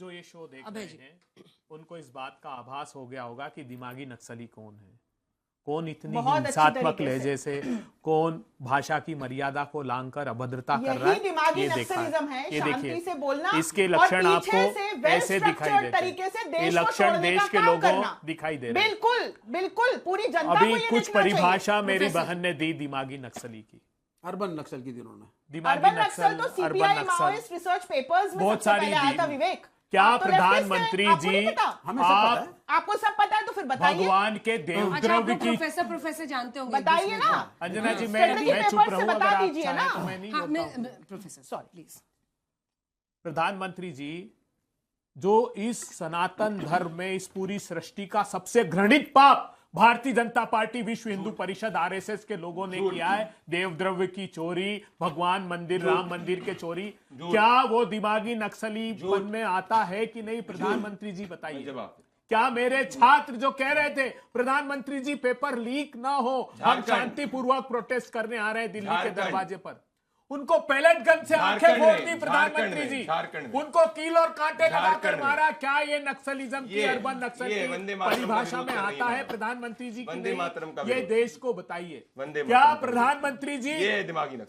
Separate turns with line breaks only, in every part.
जो ये शो देख रहे हैं उनको इस बात का आभास हो गया होगा कि दिमागी नक्सली कौन है, कौन इतनी हिंसात्मक लहजे से, कौन भाषा की मर्यादा को लांघकर अभद्रता कर रहा है। ये देखा है, ये देखिए, इसके लक्षण आपको ऐसे दिखाई देते हैं। ये लक्षण देश के लोगों दिखाई दे रहे हैं।
बिल्कुल बिल्कुल, पूरी जनता
अभी कुछ परिभाषा मेरी बहन ने दी दिमागी नक्सली की,
अर्बन नक्सल की थी उन्होंने।
दिमागी नक्सल
तो सीपीआई माओइस्ट रिसर्च पेपर्स में
बहुत
सबसे
सारी
पहले आया था। विवेक,
क्या
आप तो
प्रधानमंत्री
लेफ्टिस्ट हैं,
जी,
आपको नहीं पता? आपको सब पता है तो फिर बताइए।
भगवान के देवद्रव्य की
प्रोफेसर जानते होंगे,
बताइए ना।
अंजना जी, मैं चुप रहूं अगर आप चाहें तो मैं नहीं बोलता।
Professor sorry please.
प्रधानमंत्री जी, जो इस सनातन धर्म में इस पूरी सृष्टि का सबसे घृणित पाप भारतीय जनता पार्टी, विश्व हिंदू परिषद, आरएसएस के लोगों ने किया है, देवद्रव्य की चोरी, भगवान मंदिर, राम मंदिर के चोरी, क्या वो दिमागी नक्सली पन में आता है कि नहीं? प्रधानमंत्री जी बताइए। क्या मेरे छात्र जो कह रहे थे प्रधानमंत्री जी पेपर लीक ना हो, हम शांतिपूर्वक प्रोटेस्ट करने आ रहे हैं दिल्ली के दरवाजे पर, उनको पैलेट गन से आंखें फोड़ दी प्रधानमंत्री जी, उनको कील और कांटे लगाकर मारा। क्या ये नक्सलिज्म की, अर्बन नक्सल की परिभाषा में आता है प्रधानमंत्री जी की? ये देश को बताइए। क्या प्रधानमंत्री जी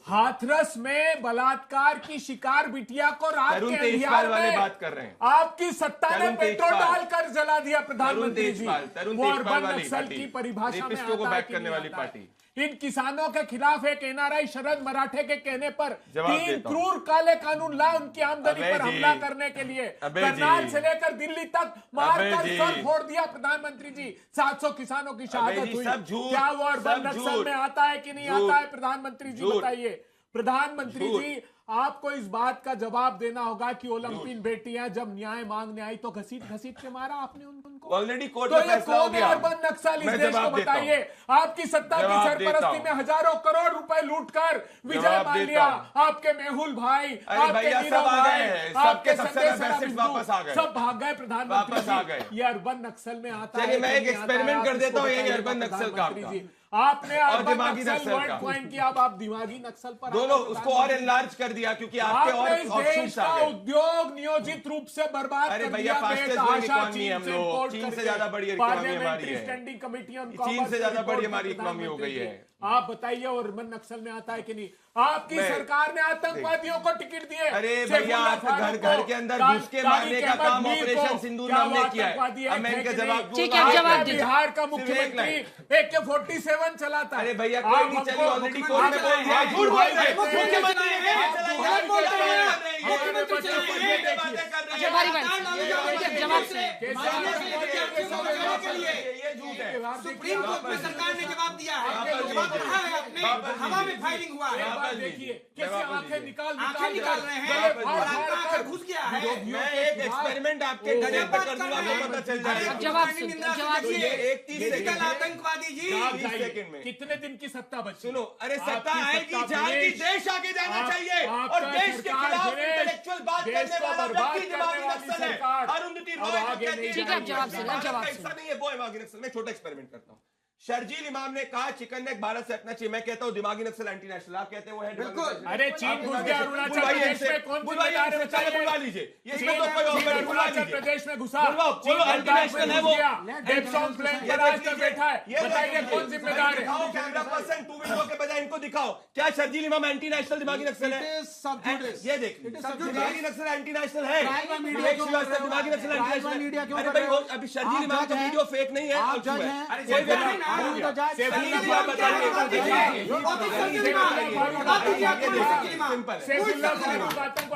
हाथरस में बलात्कार की शिकार बिटिया को रात के अंधियार में
बात कर रहे हैं,
आपकी सत्ता ने पेट्रोल डालकर जला दिया प्रधानमंत्री जी, वो अर्बन नक्सल की परिभाषा में आता है? इन किसानों के खिलाफ एक एनआरआई शरद मराठे के कहने पर 3 क्रूर काले कानून ला उनकी आमदनी पर हमला करने के लिए, करनाल से लेकर दिल्ली तक मारकर सर फोड़ दिया प्रधानमंत्री जी। 700 किसानों की शहादत हुई। क्या वो अर्बन नक्सल में आता है कि नहीं आता है? प्रधानमंत्री जी बताइए। प्रधानमंत्री जी, आपको इस बात का जवाब देना होगा कि ओलंपियन बेटियां जब न्याय मांगने आई तो घसीट घसीट के मारा आपने उनको।
ऑलरेडी कोर्ट में फैसला हो गया।
अर्बन नक्सल इस देश को बताइए। आपकी सत्ता की सरपरस्ती में हजारों करोड़ रुपए लूटकर विजय माल्या, आपके मेहुल भाई, आपके नीरव भाई, आपके संदेश सब भाग गए प्रधानमंत्री जी। ये अर्बन नक्सल में आता है।
मैं एक एक्सपेरिमेंट कर देता हूँ यही अर्बन नक्सल का।
आपने अर्बन नक्सल वर्ड कॉइन किया, अब आप दिमागी नक्सल पर
दोनों उसको और एनलार्ज कर दिया क्योंकि आपके और
देश का उद्योग नियोजित रूप से बर्बाद कर दिया।
इकोनॉमी हम लोग, चीन से ज्यादा बड़ी इकोनॉमी हमारी है,
स्टैंडिंग कमेटियां
चीन से ज्यादा बड़ी हमारी इकोनॉमी हो गई है।
आप बताइए और अर्बन नक्सल में आता है कि नहीं? आपकी सरकार ने आतंकवादियों को टिकट दिए।
अरे भैया, घर घर के अंदर घुस के मारने का काम ऑपरेशन सिंदूर नाम ने किया है। मैं इनका जवाब दूंगा।
बिहार का मुख्यमंत्री AK-47 चलाता है।
अरे भैया, कोई नहीं चली, ऑलरेडी कोर्ट में बोल दिया, झूठ बोल रहे हैं। मुख्यमंत्री
सुप्रीम कोर्ट में सरकार ने जवाब दिया है, जवाब कहा है आपने, हवा में फायरिंग हुआ है।
देखिए कैसे आंखें निकाल
रहे हैं और आपका आंखें घुस गया है।
मैं एक एक्सपेरिमेंट आपके गले पर कर दूंगा, आपको पता चल जाएगा।
जवाब
ये 30 सेकंड
आतंकवादी जी,
30 सेकंड में
कितने दिन की सत्ता बची?
सुनो, अरे सत्ता आएगी जाएगी, देश आगे जाना चाहिए और देश के खिलाफ इंटेलेक्चुअल बात करने वाला व्यक्ति दिमागी नक्सल है। अरुंधति रॉय ऐसा नहीं है, वो दिमागी नक्सल। मैं छोटा एक्सपेरिमेंट करता हूँ। शर्जील इमाम ने कहा चिकन नेक भारत से हटना चाहिए। मैं कहता हूँ दिमागी नक्सल एंटी नेशनल। आप कहते हैं वो है
बिल्कुल।
अरे चीन घुस गया अरुणाचल प्रदेश में, कौन
बुलवा लीजिए, इसमें तो कोई और बुलवा लीजिए।
प्रदेश में घुसा,
एंटी नेशनल है वो,
डेप्सॉन प्लेन पर आजकल बैठा है। बताइए कौन जिम्मेदार है?
कैमरा पर्सन 2 विंडो के बजाय इनको दिखाओ। क्या शर्जील इमाम एंटी नेशनल दिमागी नक्सल है? ये देखिए, दिमागी नक्सल एंटी नेशनल है। दिमागी नक्सल एंटी नेशनल। अरे भाई, अभी शर्जील इमाम का वीडियो फेक नहीं है।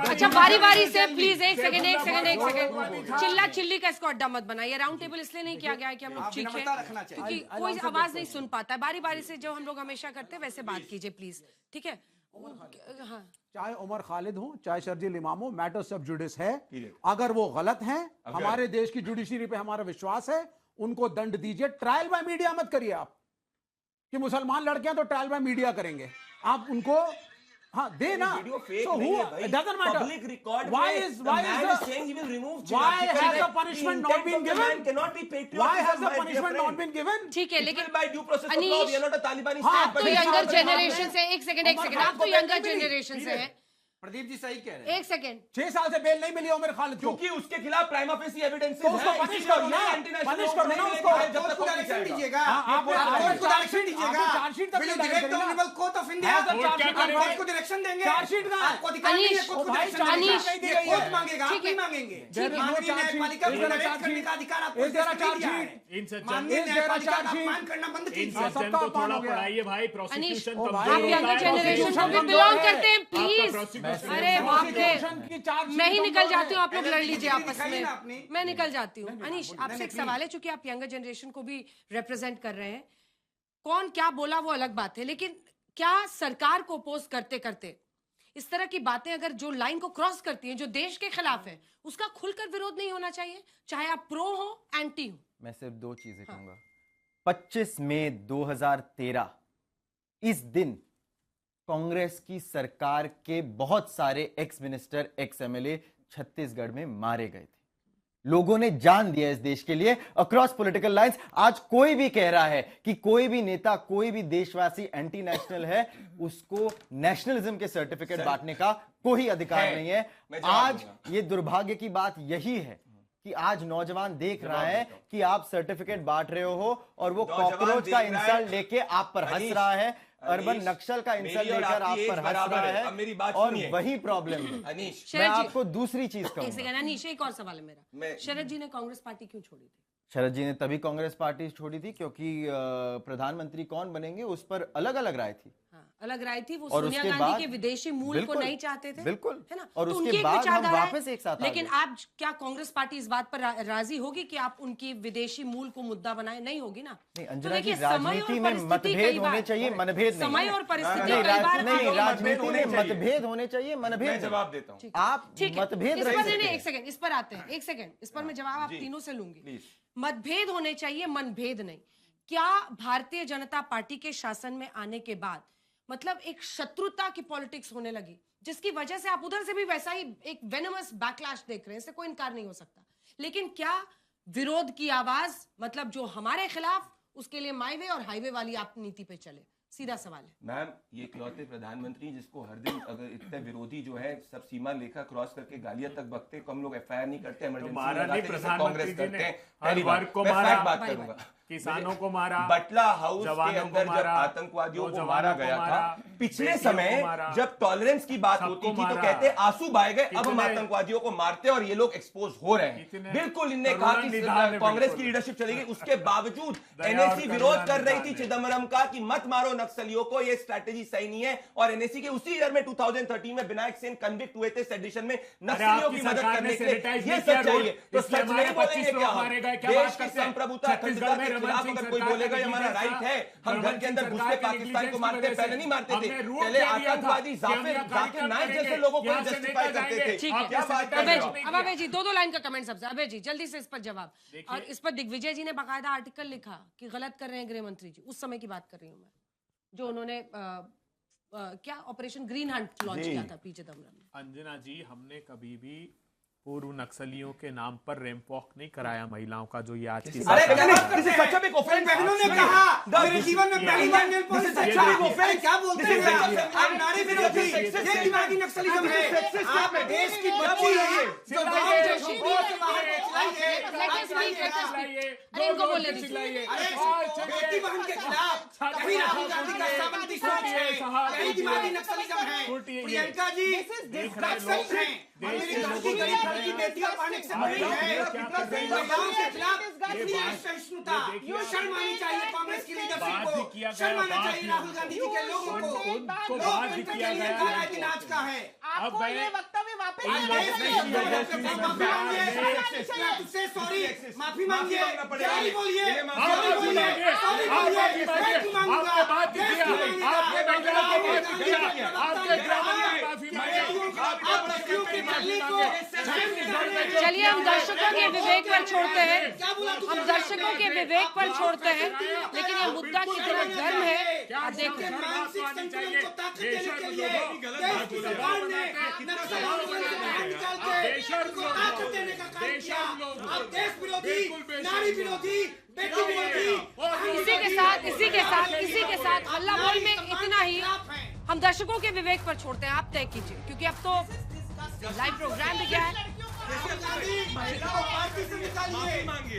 अच्छा, बारी बारी से प्लीज, एक सेकंड। चिल्ला चिल्ली का इसको अड्डा मत बनाइए। राउंड टेबल इसलिए नहीं किया गया है कि हम लोग चीखें, क्योंकि कोई आवाज नहीं सुन पाता है। बारी बारी से जो हम लोग हमेशा करते हैं वैसे बात कीजिए प्लीज, ठीक है? हाँ,
चाहे उमर खालिद हो, चाहे शर्जील इमाम हो, मैटर्स ऑफ जुडिस है। अगर वो गलत हैं, हमारे देश की जुडिशरी पे हमारा विश्वास है, उनको दंड दीजिए। ट्रायल बाय मीडिया मत करिए आप कि मुसलमान लड़के हैं तो ट्रायल बाय मीडिया करेंगे। आप उनको हाँ देना। So who doesn't matter. Why has the punishment not been given? Why has the punishment not been given?
ठीक है, लेकिन अनीश, आप तो यंगर जनरेशन से, एक सेकंड, आप तो यंगर जनरेशन से हैं।
प्रदीप जी सही कह रहे हैं।
एक सेकंड,
6 साल से बेल नहीं मिली उमर खालिद को,
क्योंकि उसके खिलाफ प्राइमा फेसी एविडेंस
तो उसको पनिश करो ना, पनिश करो ना उसको।
जब तक
डायरेक्शन दीजिएगा,
आप
डायरेक्शन दीजिएगा,
चार्जशीट तक
direct honourable court of India को डायरेक्शन देंगे,
चार्जशीट का
आपको अधिकार नहीं है, कोर्ट को डायरेक्शन
अनीश,
देंगे, कोर्ट मांगेगा, आप
ठीक है,
नहीं मांगेंगे।
ठीक है।
माननीय न्यायपालिका को डायरेक्ट करने का अधिकार आपको
इस जरा
नहीं दिया है।
इन सज्जन
माननीय न्यायपालिका का अपमान करना बंद
इन
कीजिए।
सज्जन को थोड़ा पढ़ाइए भाई,
अनीश,
प्रोसिक्यूशन
आप यंगर जनरेशन को भी बिलोंग करते हैं प्लीज। अरे बाप रे, मैं ही निकल जाती हूँ, आप लोग लड़ लीजिए आपस में, मैं निकल जाती हूँ। अनीश, आपसे एक सवाल है, चूंकि आप यंगर जनरेशन को भी रिप्रेजेंट कर रहे हैं, कौन क्या बोला वो अलग बात है, लेकिन क्या सरकार को अपोज करते करते इस तरह की बातें अगर जो लाइन को क्रॉस करती हैं, जो देश के खिलाफ है, उसका खुलकर विरोध नहीं होना चाहिए, चाहे आप प्रो हो एंटी हो?
मैं सिर्फ 2 चीजें कहूंगा। 25 मई 2013 इस दिन कांग्रेस की सरकार के बहुत सारे ex minister, ex MLA Chhattisgarh में मारे गए थे। लोगों ने जान दिया इस देश के लिए अक्रॉस पॉलिटिकल लाइंस। आज कोई भी कह रहा है कि कोई भी नेता, कोई भी देशवासी एंटी नेशनल है, उसको नेशनलिज्म के सर्टिफिकेट बांटने का कोई अधिकार नहीं है। आज ये दुर्भाग्य की बात यही है कि आज नौजवान देख रहा है कि आप सर्टिफिकेट बांट रहे हो और वो कॉकरोच का इंसल्ट लेके आप पर हंस रहा है, अर्बन नक्सल का इंसल्ट लेकर आप पर हंस रहा है,
मेरी बात
और
सुनिए।
वही प्रॉब्लम है।
अनीश,
मैं आपको दूसरी चीज
एक
कहूंगा।
सेकंड अनीश, एक और सवाल है मेरा, शरद जी ने कांग्रेस पार्टी क्यों छोड़ी थी?
शरद जी ने तभी कांग्रेस पार्टी छोड़ी थी क्योंकि प्रधानमंत्री कौन बनेंगे उस पर अलग अलग राय थी।
हाँ, अलग राय थी, वो
और
सोनिया
उसके
गांधी
बाद-
के विदेशी मूल को
बिल्कुल,
नहीं चाहते थे,
बिल्कुल,
है ना?
और
तो
उसके
उनकी एक
बाद हम
विचारधारा है,
वापस एक साथ आ
लेकिन
गए।
आप क्या कांग्रेस पार्टी इस बात पर राजी होगी कि आप उनकी विदेशी मूल को मुद्दा बनाए? नहीं होगी ना।
नहीं,
तो
अंजना जी,
देखिए, समय और
राजनीति में
परिस्थिति
मतभेद
कई
होने
बार-
चाहिए, मनभेद नहीं।
समय और परिस्थिति
नहीं,
कई बार
नहीं,
आप-
राजनीति में
चाहिए।
मतभेद होने चाहिए, मनभेद
मैं जवाब देता हूं।
आप
ठीक है,
मतभेद
इस
रह
पर
सकते
नहीं,
हैं।
एक सेकंड, इस पर आते हैं, एक सेकंड, इस पर मैं जवाब आप तीनों से लूंगी।
प्लीज।
मतभेद होने चाहिए, मनभेद नहीं। क्या भारतीय जनता पार्टी के शासन में आने के बाद मतलब एक शत्रुता की पॉलिटिक्स होने लगी, जिसकी वजह से आप उधर से भी वैसा ही एक वेनमस बैकलैश देख रहे हैं, इससे कोई इनकार नहीं हो सकता, लेकिन क्या विरोध की आवाज मतलब जो हमारे खिलाफ, उसके लिए माई वे और हाईवे वाली आप नीति पे चले? सीधा सवाल है।
मैम, ये इकलौते प्रधानमंत्री जिसको हर दिन अगर इतने विरोधी जो है सब सीमा लेखा क्रॉस करके गालियां तक बकते, कम लोग एफआईआर नहीं करते, इमरजेंसी
मारा नहीं
लगाते, जैसे
प्रधानमंत्री
कांग्रेस
जी ने,
करते हैं।
हर
पहली बात,
वर्ग को
मैं
मारा,
फैक्ट बात
बाय
करूंगा।
किसानों को मारा,
बटला हाउस के
जवानों को
अंदर जब
मारा,
आतंकवादियों को
नौजवानों
मारा
को
गया
मारा,
था, पिछले
बेटियों
समय
को मारा,
जब टॉलरेंस की बात
सबको
होती थी तो
मारा।
कहते आंसू बहाए गए, अब हम
कितने-
आतंकवादियों को मारते और ये लोग एक्सपोज हो रहे हैं।
कितने
बिल्कुल, इनने
करुणा
कहा कि
निधान है,
कांग्रेस
बिल्कुल।
की लीडरशिप चलेगी, उसके बावजूद
दया और
एनएसी
करुणा
विरोध कर रही
निधान
थी
है।
चिदम्बरम का कि मत मारो नक्सलियों को, ये स्ट्रैटेजी सही नहीं है। और एनएसी के उसी ईयर में 2013 में विनायक सेन कन्विक्ट हुए थे सेडिशन में नक्सलियों की मदद करने के लिए। ये सच्चाई है, तो सच नहीं बोलेंगे क्या हम? देश की संप्रभुता अखंडता के खिलाफ अगर कोई बोलेगा ये हमारा राइट है, हम घर के अंदर घुस के पाकिस्तान को मारते, पहले नहीं मारते थे, पहले आतंकवादी जाकिर नाइक जैसे लोगों को जस्टिफाई करते थे।
ठीक है,
क्या बात कर
अबे
रहे हो?
जी, अब अबे जी, दो लाइन का कमेंट सबसे, अबे जी जल्दी से इस पर जवाब। और इस पर दिग्विजय जी ने बाकायदा आर्टिकल लिखा कि गलत कर रहे हैं गृह मंत्री जी, उस समय की बात कर रही हूँ मैं, जो उन्होंने क्या ऑपरेशन ग्रीन हंट लॉन्च किया था पी चिदम्बरम ने।
अंजना जी, हमने कभी भी पूर्व नक्सलियों के नाम पर रैंप वॉक नहीं कराया महिलाओं का, जो ये आज की
अरे
सरकार-
this is such a big offense.
बहनों ने कहा मेरे जीवन में पहली बार नेल पॉलिश अच्छा है। क्या बोलते हैं आप? नारी विरोधी, ये दिमागी नक्सलिज्म है। आप देश की बच्ची है जो गांव
जोशी
से बाहर चलाई है।
Let us speak, let us speak. अरे इनको बोलने दीजिए।
अरे बेटी बहन के खिलाफ कहीं राहुल गांधी का सामंती सोच है, कहीं दिमागी नक्सलिज्म है। प्रियंका जी नक्सल हैं, मेरी गांधी गरीब घर की बेटियां पढ़ने से बड़ी है। महिलाओं के खिलाफ इतनी असहिष्णुता, शर्म आनी चाहिए कांग्रेस की लीडरशिप को, शर्म आना चाहिए राहुल गांधी जी के लोगों को।
उनको
लोग
बात
मिलकर
किया
के लिए
गया
कह रहा है कि नाच का है।
आपको
मैं-
ये वक्तव्य वापस
आज
लेना
देश
चाहिए।
में माफी मांगिए, तुझसे सॉरी, माफी मांगिए, सॉरी बोलिए, सॉरी बोलिए, सॉरी बोलिए। मैं क्यों मांगूंगा?
आपने बात
देश
किया,
क्यों मांगेगा?
आपने महिलाओं को बात
गांधी
किया,
के प्रवक्ता
आपके
ने
गृह
कहा
मंत्री माफी
कि
मांगे,
आप बच्चियों की तकलीफ को
चलिए हम दर्शकों के विवेक पर छोड़ते हैं, हम दर्शकों के विवेक पर छोड़ते हैं, लेकिन ये मुद्दा कितना गर्म है आप देख रहे हैं।
मानसिक संतुलन को ताकत देने के लिए देश की सरकार ने नक्सलियों को बाहर निकाल के उनको ताकत देने का काम किया। अब देश विरोधी, नारी विरोधी, बेटी विरोधी,
इसी के साथ हल्ला बोल में इतना ही हम दर्शकों के विवेक पर छोड़ते हैं, आप तय कीजिए, क्योंकि अब तो लाइव प्रोग्राम भी गया है।
महिला को पार्टी से निकालिए।